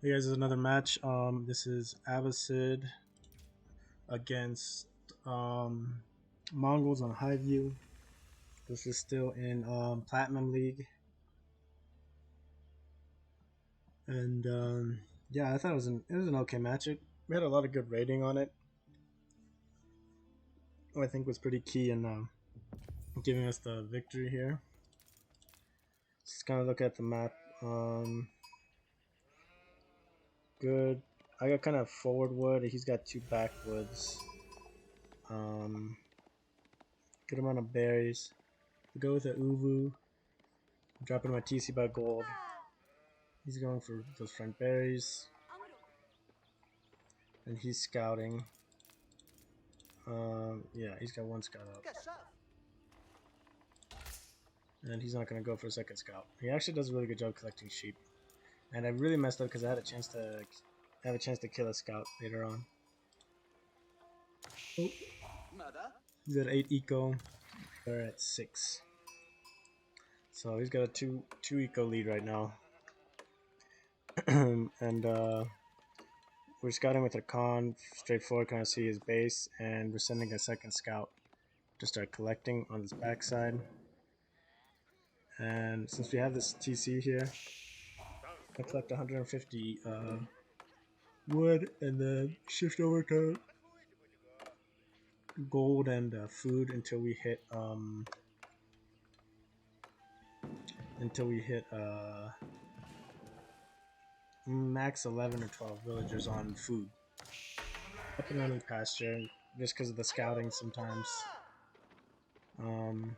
Hey guys, this is another match. This is Abassid against um, Mongols on High View. This is still in Platinum League, and yeah, I thought it was an okay match. We had a lot of good rating on it. I think was pretty key in giving us the victory here. Just kind of look at the map. Good. I got kind of forward wood. He's got two backwoods. Um, Good amount of berries. We go with the uvu. I'm dropping my TC by gold. He's going for those front berries, and he's scouting. Yeah, he's got one scout up, and he's not gonna go for a second scout. He actually does a really good job collecting sheep, and I really messed up because I had a chance to kill a scout later on. Oh, he's at 8 eco. They're at 6, so he's got a two eco lead right now, and we're scouting with a con straightforward, kind of see his base, and we're sending a second scout to start collecting on his backside. And since we have this TC here, I collect 150 wood and then shift over to gold and food until we hit max 11 or 12 villagers on food. Up and running pasture just because of the scouting sometimes. Um,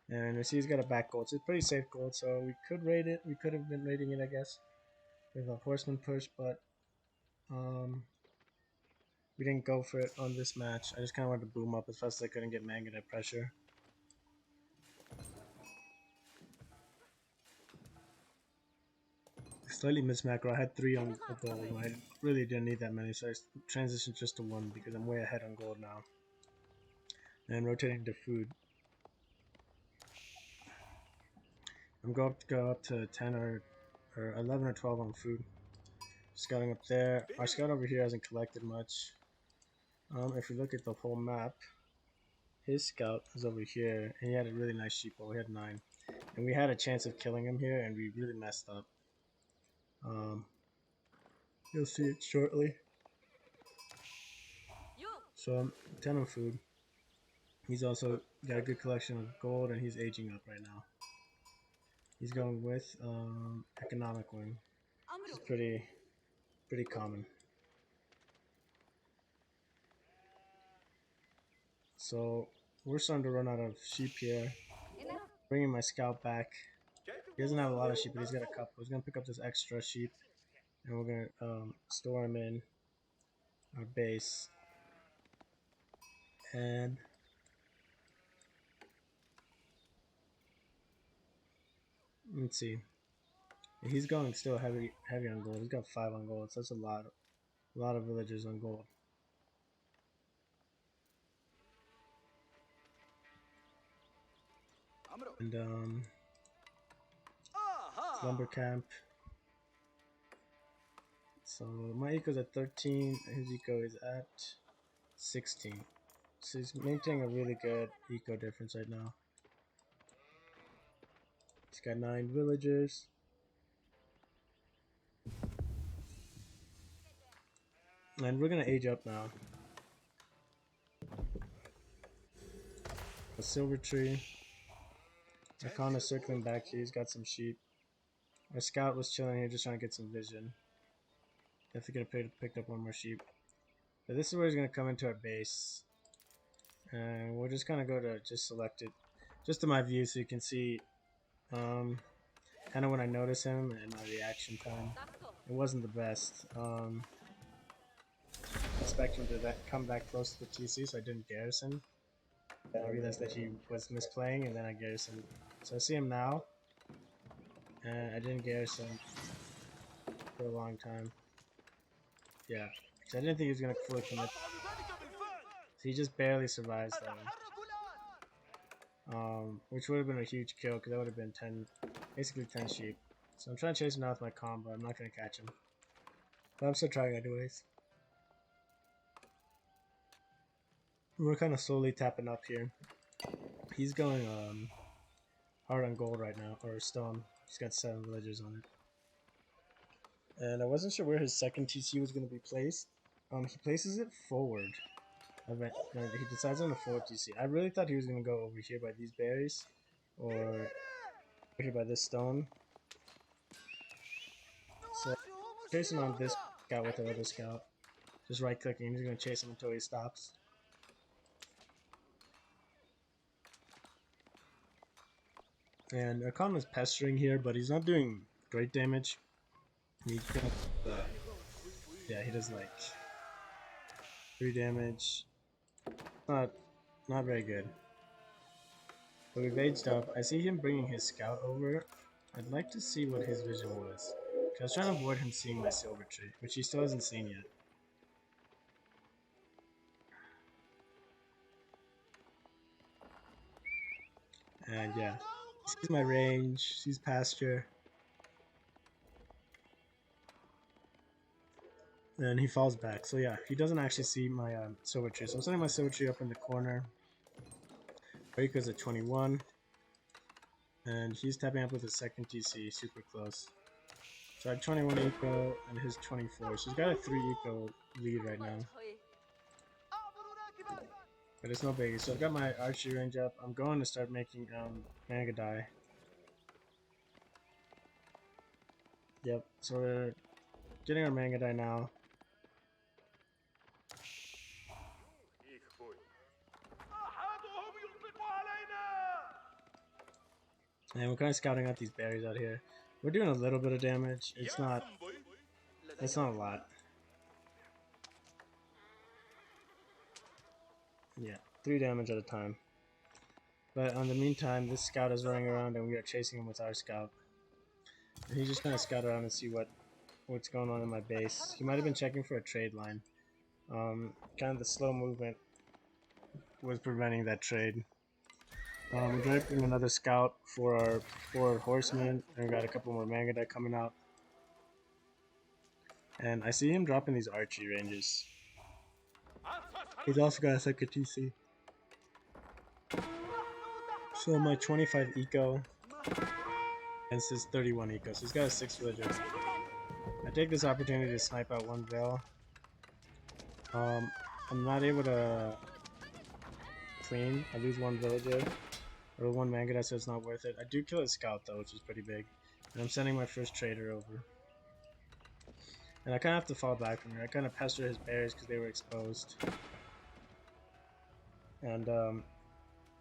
and I see he's got a back gold, so it's pretty safe gold. So we could raid it. We could have been raiding it, I guess, with a horseman push, but we didn't go for it on this match. I just kind of wanted to boom up as fast as I could and get Mangudai pressure. Slightly missed macro. I had 3 on gold, and I really didn't need that many, so I transitioned just to 1 because I'm way ahead on gold now. And rotating to food. I'm going to go up to 10 or 11 or 12 on food. Scouting up there. Our scout over here hasn't collected much. If you look at the whole map, his scout is over here, and he had a really nice sheep. We had 9, and we had a chance of killing him here, and we really messed up. You'll see it shortly. So I'm 10 on food. He's also got a good collection of gold, and he's aging up right now. He's going with economic wing. It's pretty common. So we're starting to run out of sheep here. Bringing my scout back. He doesn't have a lot of sheep, but he's got a couple. He's gonna pick up this extra sheep, and we're gonna store him in our base. And let's see. He's going still heavy on gold. He's got 5 on gold, so that's a lot of villagers on gold. And lumber camp. So my eco's at 13, his eco is at 16. So he's maintaining a really good eco difference right now. He's got 9 villagers. And we're gonna age up now. A silver tree. Arcana circling back here, he's got some sheep. Our scout was chilling here just trying to get some vision. Definitely could have picked up 1 more sheep. But this is where he's gonna come into our base. And we're just gonna go to just select it. Just to my view so you can see kind of when I notice him and my reaction time. It wasn't the best. Expect him to come back close to the TC, so I didn't garrison. I realized that he was misplaying, and then I garrisoned. So I see him now, and I didn't garrison for a long time. Yeah, because I didn't think he was going to fully commit. So he just barely survives, though. which would have been a huge kill because that would have been 10, basically 10 sheep. So I'm trying to chase him down with my combo. I'm not going to catch him. But I'm still trying anyways. We're kind of slowly tapping up here. He's going hard on gold right now, or stone. He's got 7 villagers on it. And I wasn't sure where his second TC was going to be placed. He places it forward. He decides on the forward TC. I really thought he was going to go over here by these berries, or over here by this stone. So chasing on this scout with the other scout. Just right clicking. He's going to chase him until he stops. And Akon is pestering here, but he's not doing great damage. He's gonna, yeah, he does like 3 damage. Not very good. But we've aged up. I see him bringing his scout over. I'd like to see what his vision was. I was trying to avoid him seeing my silver tree, which he still hasn't seen yet. And yeah, he sees my range, sees pasture. And he falls back. So yeah, he doesn't actually see my silver tree. So I'm setting my silver tree up in the corner. Rika's at 21. And he's tapping up with a second TC, super close. So I have 21 eco and his 24. So he's got a 3 eco lead right now. But it's no biggie. So I've got my archery range up. I'm going to start making Mangudai. Yep, so we're getting our Mangudai now. And we're kind of scouting out these berries out here. We're doing a little bit of damage. It's not a lot. Yeah, 3 damage at a time. But in the meantime, this scout is running around and we are chasing him with our scout. And he's just trying to scout around and see what's going on in my base. He might have been checking for a trade line. Kind of the slow movement was preventing that trade. We're driving another scout for our 4 horsemen, and we got a couple more Mangudai coming out. And I see him dropping these archery ranges. He's also got a second TC. So my 25 eco against his 31 eco, so he's got a 6 villager. I take this opportunity to snipe out 1 Veil. I'm not able to clean. I lose 1 villager. Or 1 Mangudai, so it's not worth it. I do kill a scout though, which is pretty big. And I'm sending my first trader over. And I kind of have to fall back from here. I kind of pester his berries because they were exposed. And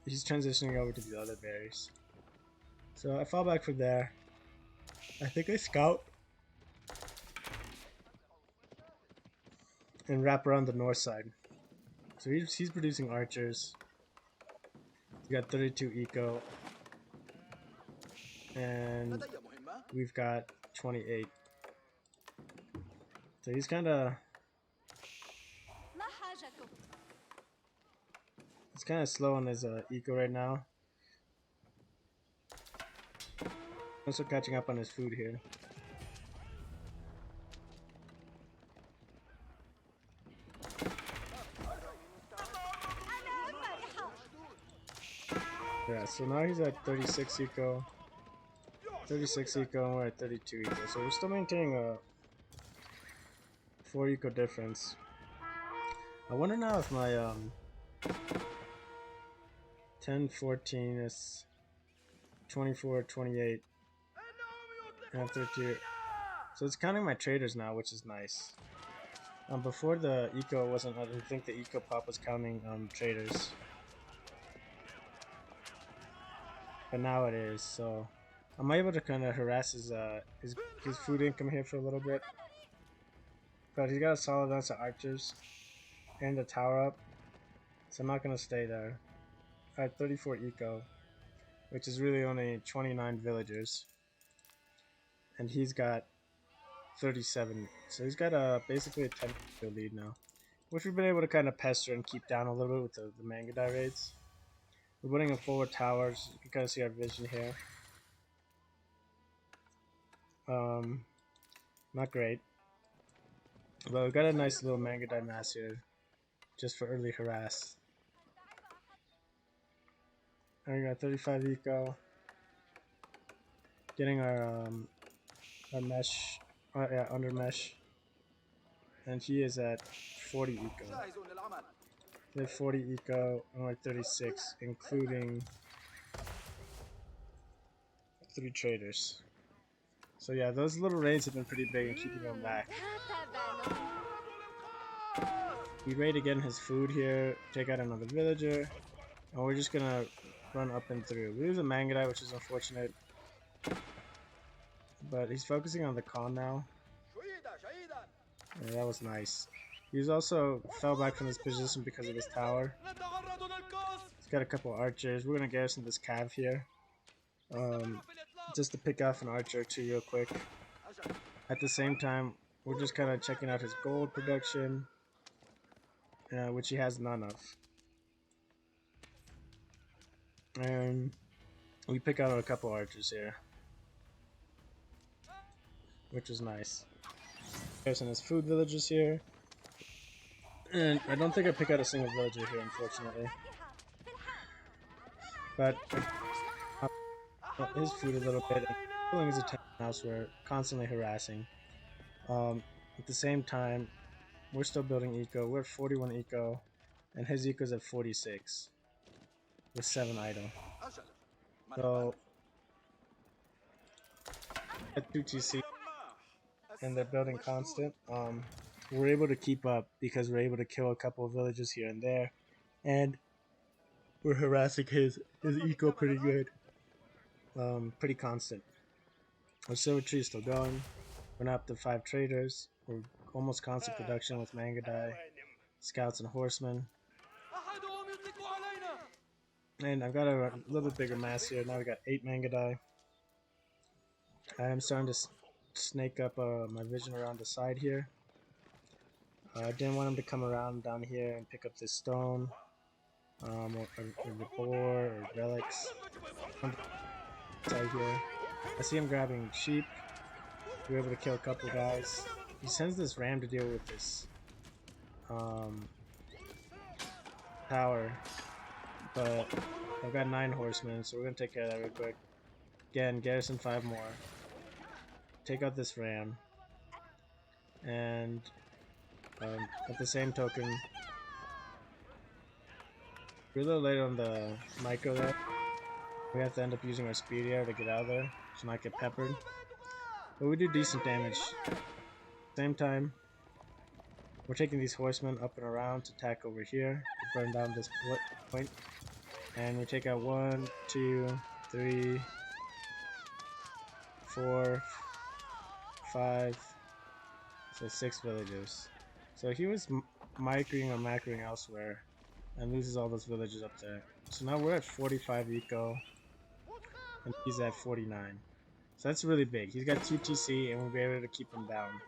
he's transitioning over to the other berries. So I fall back from there. I think I scout. And wrap around the north side. So he's producing archers. We got 32 eco, and we've got 28. So he's kind of slow on his eco right now. Also catching up on his food here. Yeah, so now he's at 36 eco, 36 eco, and we're at 32 eco. So we're still maintaining a 4 eco difference. I wonder now if my 10, 14 is 24, 28, and 32. So it's counting my traders now, which is nice. Before the eco wasn't, I didn't think the eco pop was counting traders. But now it is, so I'm able to kind of harass his food income here for a little bit. But he's got a solid lance of archers and the tower up, so I'm not gonna stay there. I have 34 eco, which is really only 29 villagers, and he's got 37. So he's got basically a 10 eco lead now, which we've been able to kind of pester and keep down a little bit with the Mangudai raids. We're putting in forward towers. You can kind of see our vision here. Not great. But we've got a nice little Mangudai mass here, just for early harass. And we got 35 eco. Getting our mesh, under mesh. And he is at 40 eco. They have 40 eco and like 36, including 3 traders. So yeah, those little raids have been pretty big in keeping them back. We raid again his food here, take out another villager, and we're just gonna run up and through. We lose a Mangudai, which is unfortunate, but he's focusing on the Khan now. Yeah, that was nice. He's also fell back from his position because of his tower. He's got a couple archers. We're gonna garrison this cav here, just to pick off an archer or 2 real quick. At the same time, we're just kind of checking out his gold production, which he has none of. And we pick out a couple archers here, which is nice. There's some food villages here. And I don't think I pick out a single villager here, unfortunately. But his food a little bit, and pulling his attention elsewhere, constantly harassing. At the same time, we're still building eco. We're at 41 eco, and his eco's at 46 with 7 idle. So at 2 TC, and they're building constant. We're able to keep up because we're able to kill a couple of villages here and there, and we're harassing his eco pretty good, pretty constant. Our silver tree is still going. We're now up to 5 traders. We're almost constant production with Mangudai, scouts, and horsemen. And I've got a little bigger mass here. Now we got 8 Mangudai. I am starting to snake up my vision around the side here. I didn't want him to come around down here and pick up this stone, or the boar, or relics. Side here. I see him grabbing sheep. We're able to kill a couple guys. He sends this ram to deal with this tower, but I've got 9 horsemen, so we're gonna take care of that real quick. Again, garrison 5 more. Take out this ram, and at the same token, we're a little late on the micro there. We have to end up using our speed air to get out of there, to not get peppered. But we do decent damage. Same time, we're taking these horsemen up and around to attack over here, to burn down this point. And we take out 1, 2, 3, 4, 5, so 6 villagers. So he was microing or macroing elsewhere and loses all those villagers up there. So now we're at 45 eco and he's at 49. So that's really big. He's got 2 TC and we'll be able to keep him down.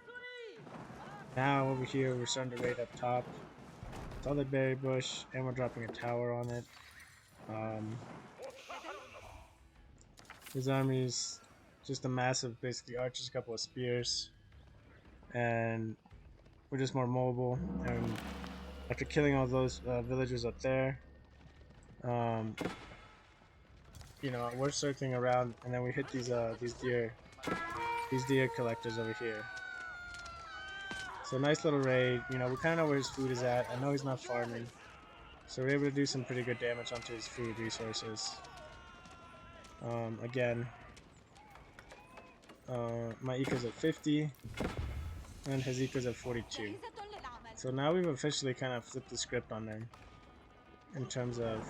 Now over here we're starting to raid up top. It's all the berry bush and we're dropping a tower on it. His army's just a massive, basically archers, a couple of spears, and we're just more mobile. And after killing all those villagers up there, you know, we're circling around, and then we hit these deer collectors over here. So nice little raid. You know, we kind of know where his food is at. I know he's not farming, so we're able to do some pretty good damage onto his food resources. Again, my eco's at 50, and his eco's at 42. So now we've officially kind of flipped the script on them in terms of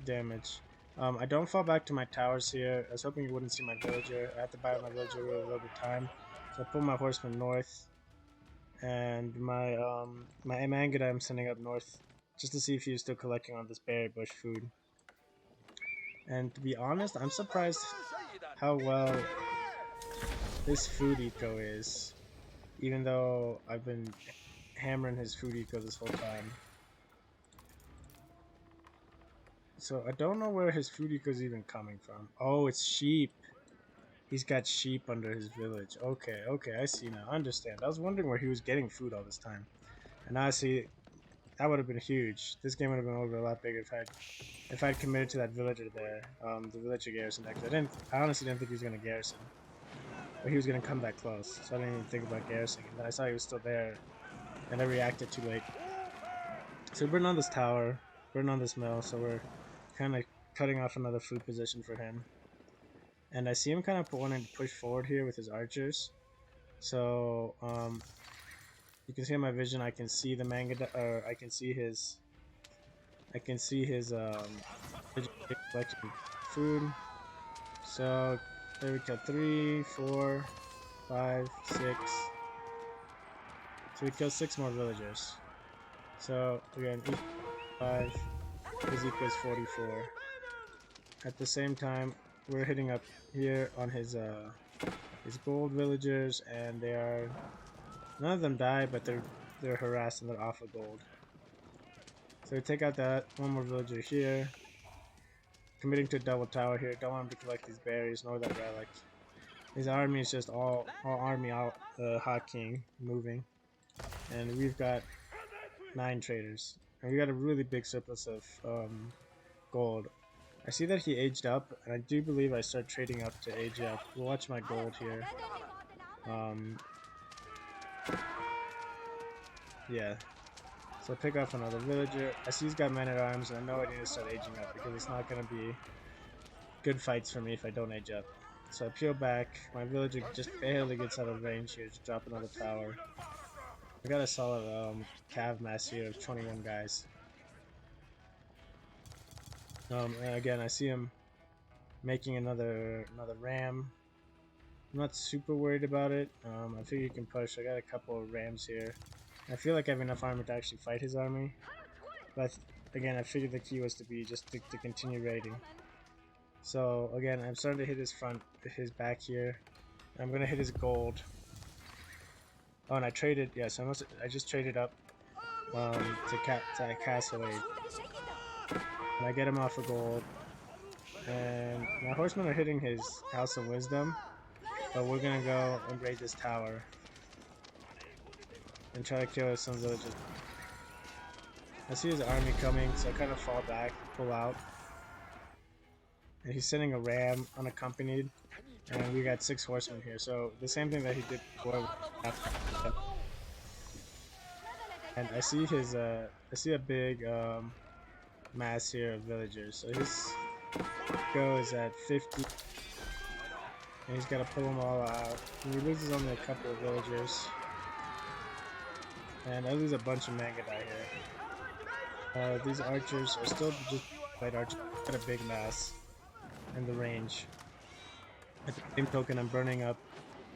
damage. I don't fall back to my towers here. I was hoping you wouldn't see my villager. I have to buy my villager with a little bit of time. So I pull my horseman north, and my Mangudai I'm sending up north just to see if he's still collecting on this berry bush food. And to be honest, I'm surprised how well his food eco is, even though I've been hammering his food eco this whole time. So I don't know where his food eco is even coming from. Oh, it's sheep. He's got sheep under his village. Okay, okay, I see now. I understand. I was wondering where he was getting food all this time. And now I see that would have been huge. This game would have been over a lot bigger if I'd committed to that villager there, the villager garrison. Because I honestly didn't think he was gonna garrison, but he was gonna come that close. So I didn't even think about garrisoning. And then I saw he was still there, and I reacted too late. So we're on this tower, we're on this mill, so we're kind of cutting off another food position for him. And I see him kind of wanting to push forward here with his archers. So you can see in my vision, I can see the Mangudai, or I can see his collecting food. So there we go, 3, 4, 5, 6. So we kill 6 more villagers. So again, each 5 is equals 44. At the same time, we're hitting up here on his gold villagers, and they are, none of them die, but they're harassed and they're off of gold. So we take out that one more villager here, committing to a double tower here. Don't want him to collect these berries nor that relic. His army is just all army out, hot king moving, and we've got 9 traders, and we got a really big surplus of gold. I see that he aged up, and I do believe I start trading up to age up. We'll watch my gold here. Yeah. So pick off another villager. I see he's got men at arms, and I know I need to start aging up because it's not going to be good fights for me if I don't age up. So I peel back. My villager just barely gets out of range here to drop another tower. I got a solid cav mass here of 21 guys. And again, I see him making another ram. I'm not super worried about it. I figure you can push. I got a couple of rams here. I feel like I have enough armor to actually fight his army. But again, I figured the key was to continue raiding. So again, I'm starting to hit his back here. I'm gonna hit his gold. Oh, and I traded. Yes, I just traded up to castle aid. And I get him off of gold. And my horsemen are hitting his House of Wisdom. But we're gonna go and raid this tower and try to kill some villagers. I see his army coming, so I kind of fall back, pull out. And he's sending a ram unaccompanied, and we got 6 horsemen here. So the same thing that he did before. And I see a big mass here of villagers. So his go is at 50. And he's got to pull them all out. And he loses only a couple of villagers. And I lose a bunch of Mangudai here. These archers are still just light archers. Got a big mass in the range. At the same token, I'm burning up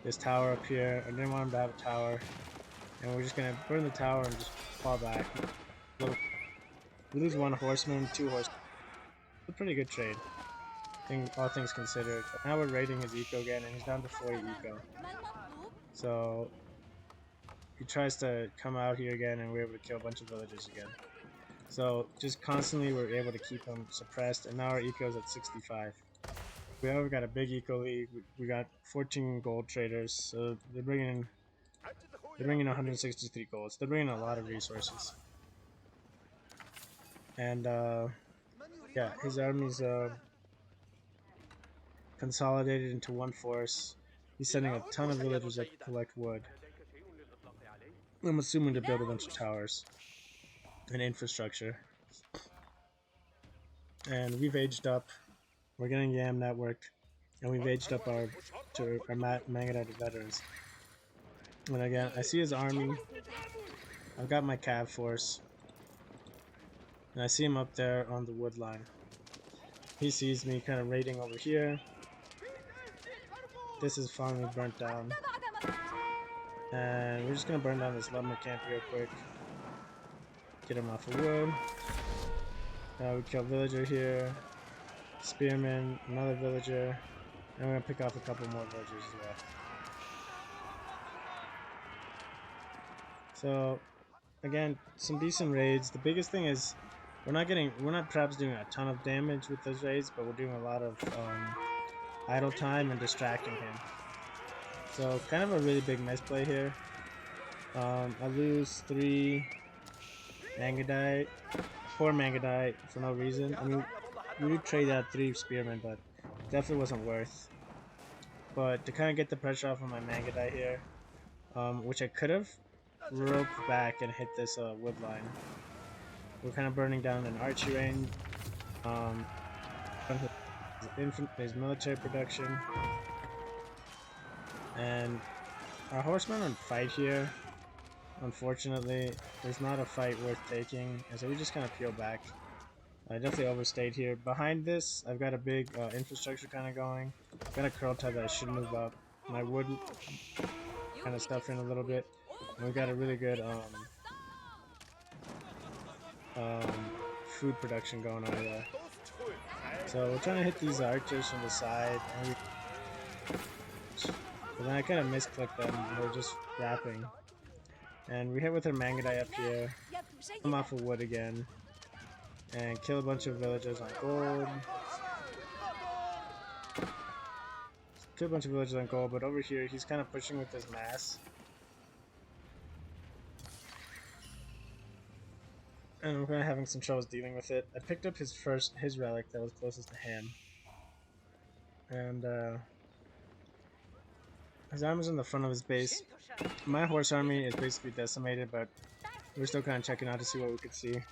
this tower up here. I didn't want him to have a tower. And we're just going to burn the tower and just fall back. We lose 1 horseman, 2 horsemen. It's a pretty good trade, all things considered. But now we're raiding his eco again, and he's down to 40 eco. So he tries to come out here again, and we're able to kill a bunch of villagers again. So just constantly we're able to keep him suppressed, and now our eco is at 65. We've got a big eco league. We got 14 gold traders, so they're bringing in 163 gold. So they're bringing a lot of resources. And yeah, his army's consolidated into one force. He's sending a ton of villagers that collect wood. I'm assuming to build a bunch of towers and infrastructure. And we've aged up. We're getting Yam networked, and we've aged up our Mangudai veterans. And again, I see his army. I've got my cav force, and I see him up there on the wood line. He sees me kind of raiding over here. This is finally burnt down, and we're just gonna burn down this lumber camp real quick. Get him off of wood. We kill a villager here. Spearman, another villager, and we're gonna pick off a couple more villagers as well. So again, some decent raids. The biggest thing is we're not perhaps doing a ton of damage with those raids, but we're doing a lot of idle time and distracting him. So kind of a really big misplay here. I lose 3 Mangudai, 4 Mangudai for no reason. I mean, we did trade out 3 spearmen, but definitely wasn't worth. But to kind of get the pressure off of my Mangudai here, which I could have roped back and hit this wood line. We're kind of burning down an archery range. His military production, and our horsemen on fight here. Unfortunately, there's not a fight worth taking, and so we just kind of peel back. I definitely overstayed here. Behind this, I've got a big infrastructure kind of going. I've got a curl tie that I should move up. My wood kind of stuff in a little bit. And we've got a really good food production going on there. So we're trying to hit these archers from the side, and but then I kind of misclicked them. We're just wrapping, and we hit with our Mangudai up here. Come off of wood again, and kill a bunch of villagers on gold. Kill a bunch of villagers on gold, but over here he's kind of pushing with his mass. And we're kind of having some troubles dealing with it. I picked up his relic that was closest to him. And his armor's in the front of his base. My horse army is basically decimated, but we're still kind of checking out to see what we could see.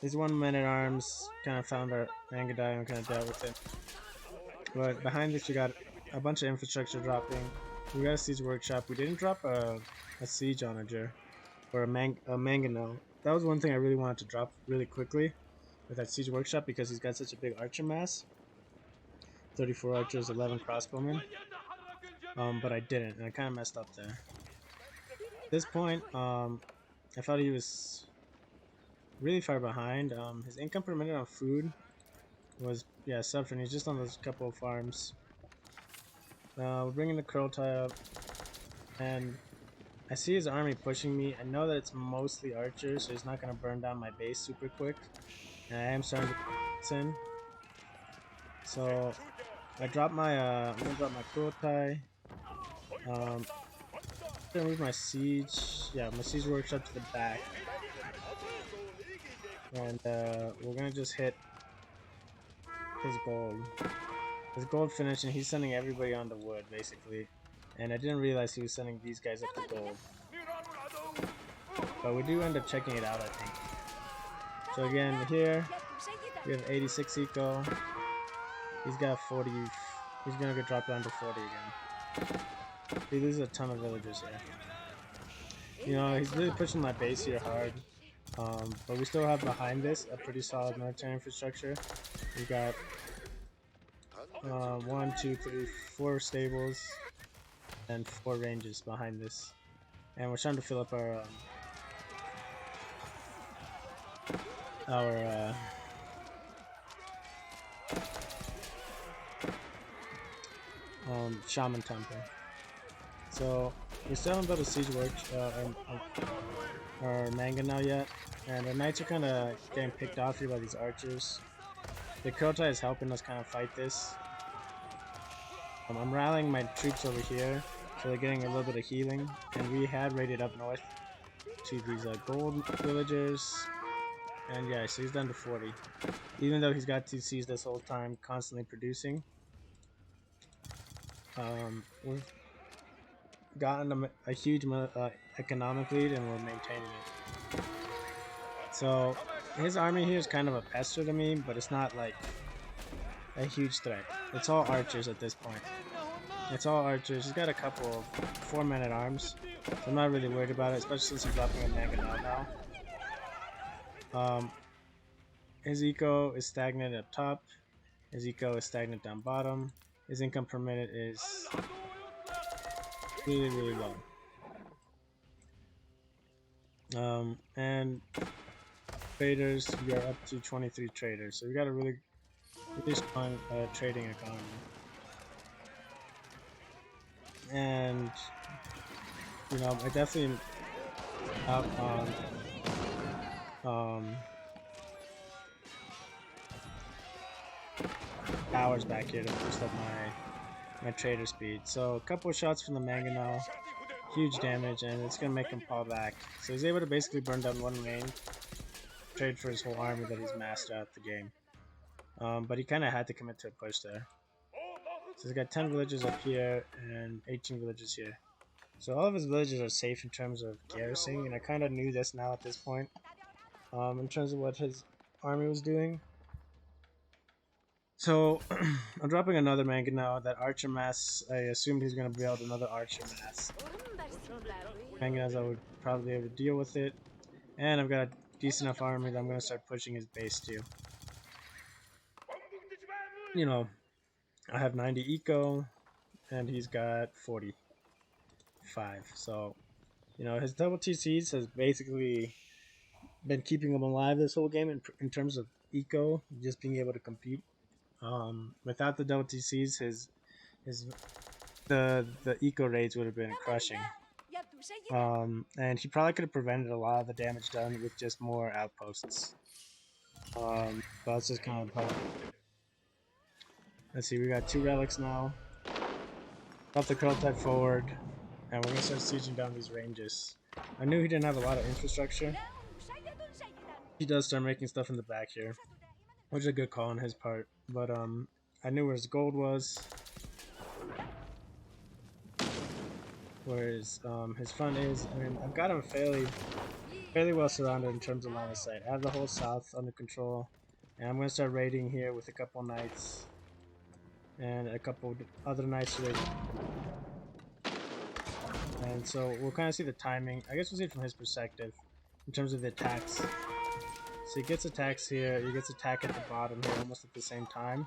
His 1 man-at-arms kind of found our Mangudai and kind of dealt with it. But behind this, we got a bunch of infrastructure dropping. We got a siege workshop. We didn't drop a siege onager or a Mangano. That was one thing I really wanted to drop really quickly with that siege workshop because he's got such a big archer mass. 34 archers, 11 crossbowmen. But I didn't, and I kind of messed up there. At this point, I thought he was really far behind. His income per minute on food was, suffering. He's just on those couple of farms. We're bringing the curl tie up, and I see his army pushing me. I know that it's mostly archers, so he's not going to burn down my base super quick. And I am starting to get in. So I dropped my I'm gonna drop my curl tie. I'm gonna move my siege. Yeah, my siege workshop to the back. And we're gonna just hit his gold. His gold finished, and he's sending everybody on to wood, basically. And I didn't realize he was sending these guys up to gold. But we do end up checking it out, I think. So again, here, we have 86 eco. He's got 40. He's gonna get dropped down to 40 again. He loses a ton of villagers here. You know, he's really pushing my base here hard. But we still have behind this a pretty solid military infrastructure. We got 1, 2, 3, 4 stables and 4 ranges behind this, and we're trying to fill up our shaman temple. So we still haven't built a siege work or manga now yet, and the knights are kind of getting picked off here by these archers. The Krota is helping us kind of fight this. I'm rallying my troops over here, so they're getting a little bit of healing, and we had raided up north to these gold villagers, and yeah, so he's down to 40. Even though he's got TCs this whole time, constantly producing. We've gotten a huge economic lead, and we're maintaining it. So his army here is kind of a pester to me, but it's not like a huge threat. It's all archers at this point. It's all archers. He's got a couple of 4 men-at-arms, so I'm not really worried about it, especially since he's dropping a mega now. His eco is stagnant up top. His eco is stagnant down bottom. His income per minute is really, really low. And traders, we are up to 23 traders, so we got a really strong trading economy. And you know, I definitely out on towers back here to boost up my trader speed. So a couple of shots from the Mangudai, huge damage, and it's gonna make him fall back. So he's able to basically burn down one main, trade for his whole army that he's mastered out the game. But he kind of had to commit to a push there. So he's got 10 villages up here and 18 villages here. So all of his villages are safe in terms of garrisoning, and I kind of knew this now at this point. In terms of what his army was doing. So I'm dropping another manga now. That archer mass, I assumed he's going to build another archer mass. Mangas, I would probably be able to deal with it. And I've got a decent enough army that I'm going to start pushing his base too. You know, I have 90 eco, and he's got 45. So, you know, his double TCs has basically been keeping him alive this whole game in terms of eco, just being able to compete. Without the double TCs, the eco raids would have been crushing. And he probably could have prevented a lot of the damage done with just more outposts. But that's just kind of part of it. Let's see, we got 2 relics now. Got the curl type forward, and we're gonna start sieging down these ranges. I knew he didn't have a lot of infrastructure. He does start making stuff in the back here, which is a good call on his part. But I knew where his gold was, where his front is. I mean, I've got him fairly well surrounded in terms of line of sight. I have the whole south under control, and I'm gonna start raiding here with a couple knights and a couple other knights raiding. And so we'll kind of see the timing. I guess we'll see it from his perspective in terms of the attacks. So he gets attacks here, he gets attack at the bottom here almost at the same time.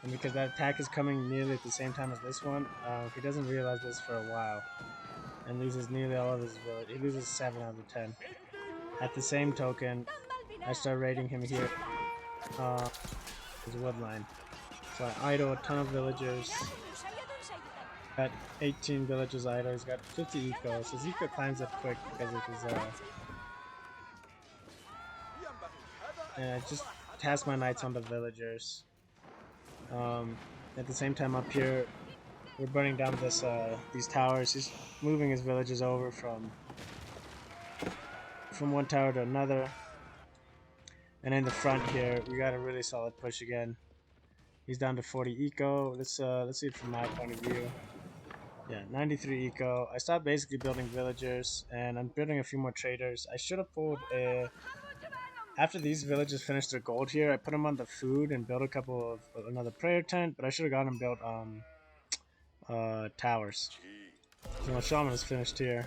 And because that attack is coming nearly at the same time as this one, he doesn't realize this for a while. And loses nearly all of his village. He loses 7 out of 10. At the same token, I start raiding him here. His woodline. So I idle a ton of villagers. Got 18 villages idle. He's got 50 eco. So his eco climbs up quick because of his and I just task my knights on the villagers. At the same time up here, we're burning down these towers. He's moving his villages over from one tower to another. And in the front here, we got a really solid push again. He's down to 40 eco. Let's see it from my point of view. Yeah, 93 eco. I stopped basically building villagers, and I'm building a few more traders. I should have pulled after these villagers finish their gold here, I put them on the food and build a couple of another prayer tent, but I should have got them built towers. So my shaman is finished here,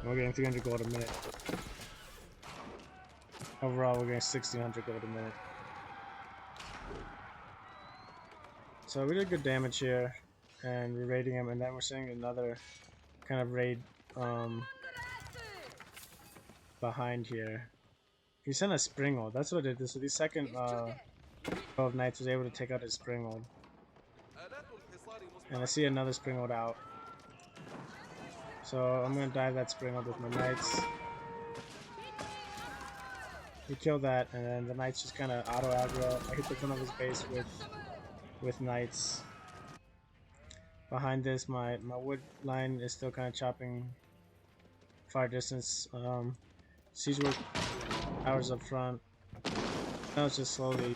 and we're getting 300 gold a minute. Overall, we're getting 1600 gold a minute. So we did good damage here, and we're raiding him, and then we're seeing another kind of raid behind here. He sent a Springald. That's what it is. So the second 12 knights was able to take out his Springald. And I see another Springald out. So I'm going to dive that Springald with my knights. He killed that, and then the knights just kind of auto aggro. I hit the front of his base with knights. Behind this, my wood line is still kind of chopping far distance. Siege work towers up front. Now it's just slowly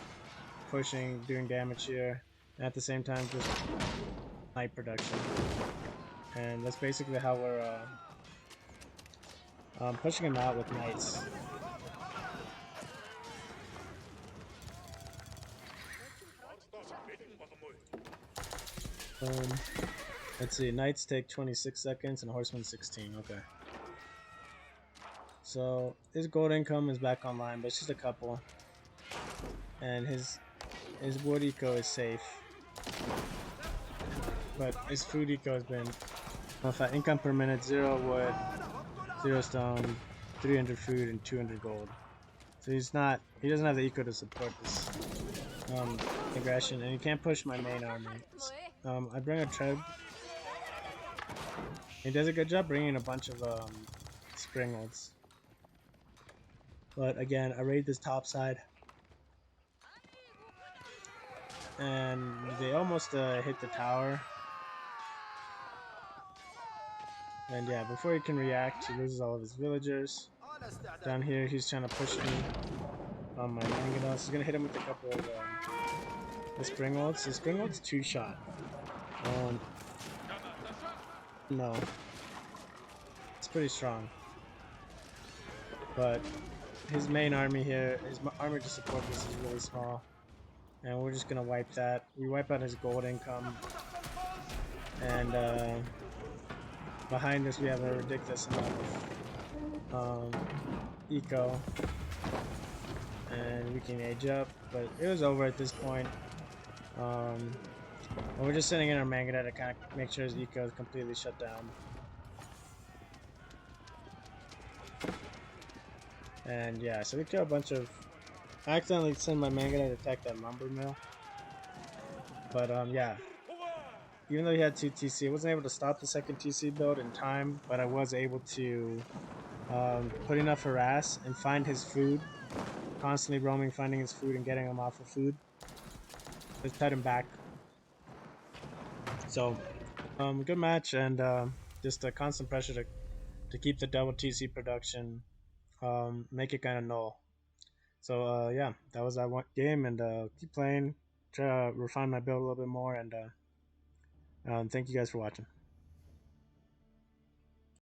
pushing, doing damage here, and at the same time just knight production. And that's basically how we're pushing him out with knights. Let's see, knights take 26 seconds and horsemen 16. Okay. So his gold income is back online, but it's just a couple. And his wood eco is safe. But his food eco has been income per minute, 0 wood, 0 stone, 300 food, and 200 gold. So he doesn't have the eco to support this aggression, and he can't push my main army. I bring a Treb. He does a good job bringing a bunch of Springalds. But again, I raided this top side, and they almost hit the tower. And yeah, before he can react, he loses all of his villagers. Down here, he's trying to push me on my Mangudai. So he's gonna hit him with a couple of the Springwolds. So Springwold's 2-shot. No, it's pretty strong. But his main army here, his armor to support this is really small. And we're just gonna wipe that. We wipe out his gold income. And behind us we have a ridiculous amount of eco. And we can age up, but it was over at this point. We're just sitting in our Mangudai to kind of make sure his eco is completely shut down. And yeah, so we kill a bunch of... I accidentally sent my Mangudai to attack that lumber mill. But yeah, even though he had 2 TC, I wasn't able to stop the second TC build in time, but I was able to put enough harass and find his food. Constantly roaming, finding his food and getting him off of food. Let's pet him back. So, good match, and just a constant pressure to keep the double TC production, make it kind of null. So yeah, that was that one game, and keep playing, try to refine my build a little bit more, and thank you guys for watching.